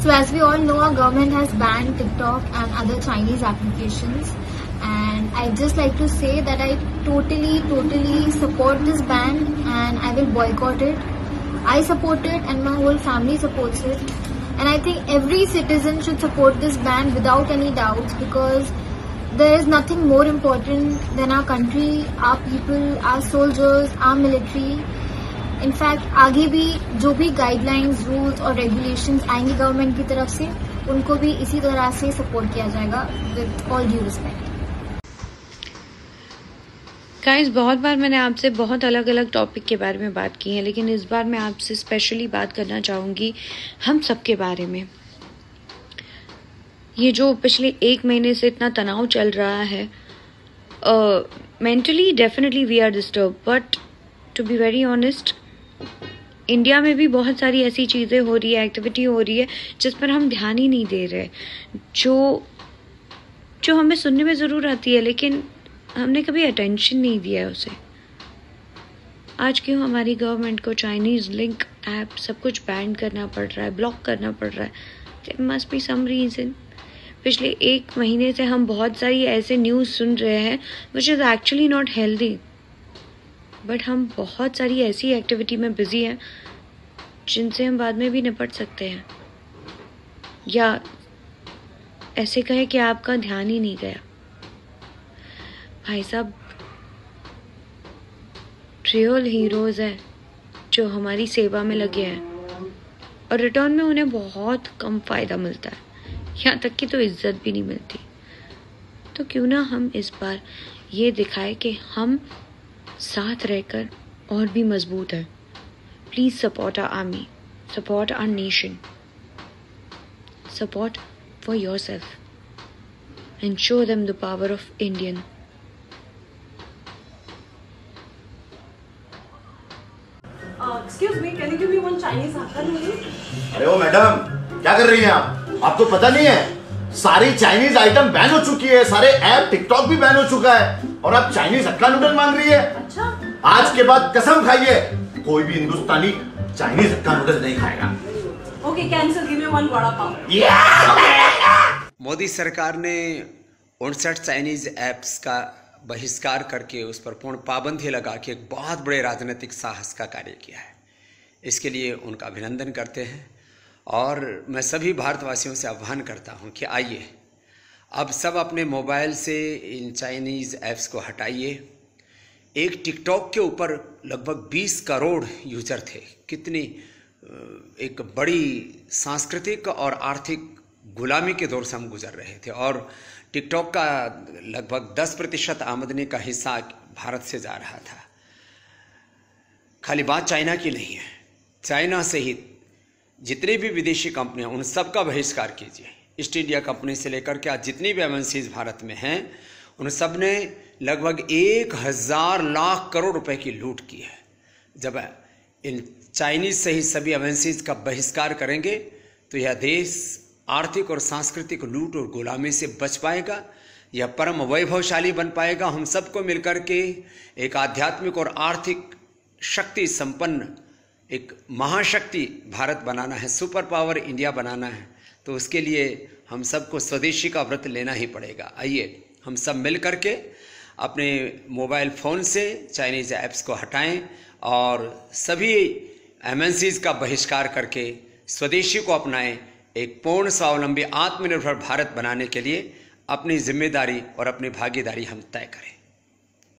So as we all know, our government has banned TikTok and other Chinese applications. And I'd just like to say that I totally support this ban and I will boycott it. I support it and my whole family supports it. And I think every citizen should support this ban without any doubts, because there is nothing more important than our country, our people, our soldiers, our military. In fact, आगे भी जो भी guidelines, rules और regulations आएंगे government की तरफ से, उनको भी इसी तरह से सपोर्ट किया जाएगा with all due respect. Guys, बहुत बार मैंने आपसे बहुत अलग अलग टॉपिक के बारे में बात की है, लेकिन इस बार मैं आपसे स्पेशली बात करना चाहूँगी हम सबके बारे में। ये जो पिछले 1 महीने से इतना तनाव चल रहा है, mentally definitely we are disturb, but to be very honest, India में भी बहुत सारी ऐसी चीज़ें हो रही है, एक्टिविटी हो रही है जिस पर हम ध्यान ही नहीं दे रहे, जो हमें सुनने में ज़रूर आती है, लेकिन हमने कभी अटेंशन नहीं दिया है उसे। आज क्यों हमारी गवर्नमेंट को चाइनीज़ लिंक ऐप सब कुछ बैन करना पड़ रहा है, ब्लॉक करना पड़ रहा है? There must be some reason. पिछले 1 महीने से हम बहुत सारी ऐसे न्यूज़ सुन रहे हैं which is actually not healthy, but हम बहुत सारी ऐसी एक्टिविटी में बिजी हैं जिनसे हम बाद में भी निपट सकते हैं, या ऐसे कहें कि आपका ध्यान ही नहीं गया। भाई साहब, रियल हीरोज हैं जो हमारी सेवा में लगे हैं और रिटर्न में उन्हें बहुत कम फ़ायदा मिलता है, यहाँ तक कि तो इज्जत भी नहीं मिलती। तो क्यों ना हम इस बार ये दिखाएं कि हम साथ रहकर और भी मजबूत हैं। Please support our army, support our nation, support for yourself and show them the power of Indian. Excuse me, can you give me one Chinese hakka noodle? अरे ओ मैडम, क्या कर रही हैं आप? आपको पता नहीं है सारी चाइनीज आइटम बैन हो चुकी है, सारे ऐप, टिकटॉक भी बैन हो चुका है, और आप चाइनीज हक्का नूडल मांग रही है? अच्छा, आज के बाद कसम खाइए कोई भी हिंदुस्तानी चाइनीज हक्का नूडल नहीं खाएगा। Okay, cancel. Give me one vada pav. Modi सरकार ने 59 चाइनीज ऐप्स का बहिष्कार करके उस पर पूर्ण पाबंदी लगा के एक बहुत बड़े राजनीतिक साहस का कार्य किया है। इसके लिए उनका अभिनंदन करते हैं और मैं सभी भारतवासियों से आह्वान करता हूं कि आइए अब सब अपने मोबाइल से इन चाइनीज़ ऐप्स को हटाइए। एक टिकटॉक के ऊपर लगभग 20 करोड़ यूज़र थे। कितनी एक बड़ी सांस्कृतिक और आर्थिक गुलामी के दौर से हम गुजर रहे थे, और टिकटॉक का लगभग 10% आमदनी का हिस्सा भारत से जा रहा था। खाली बात चाइना की नहीं है, चाइना सहित जितनी भी विदेशी कंपनियां, उन सब का बहिष्कार कीजिए। ईस्ट इंडिया कंपनी से लेकर के आज जितनी भी एमएनसीज भारत में हैं, उन सब ने लगभग 1000 लाख करोड़ रुपए की लूट की है। जब इन चाइनीज सहित सभी एमएनसीज का बहिष्कार करेंगे तो यह देश आर्थिक और सांस्कृतिक लूट और गुलामी से बच पाएगा, यह परम वैभवशाली बन पाएगा। हम सबको मिलकर के एक आध्यात्मिक और आर्थिक शक्ति संपन्न एक महाशक्ति भारत बनाना है, सुपर पावर इंडिया बनाना है, तो उसके लिए हम सबको स्वदेशी का व्रत लेना ही पड़ेगा। आइए हम सब मिल करके अपने मोबाइल फ़ोन से चाइनीज़ ऐप्स को हटाएं और सभी एमएनसीज का बहिष्कार करके स्वदेशी को अपनाएं। एक पूर्ण स्वावलंबी आत्मनिर्भर भारत बनाने के लिए अपनी जिम्मेदारी और अपनी भागीदारी हम तय करें।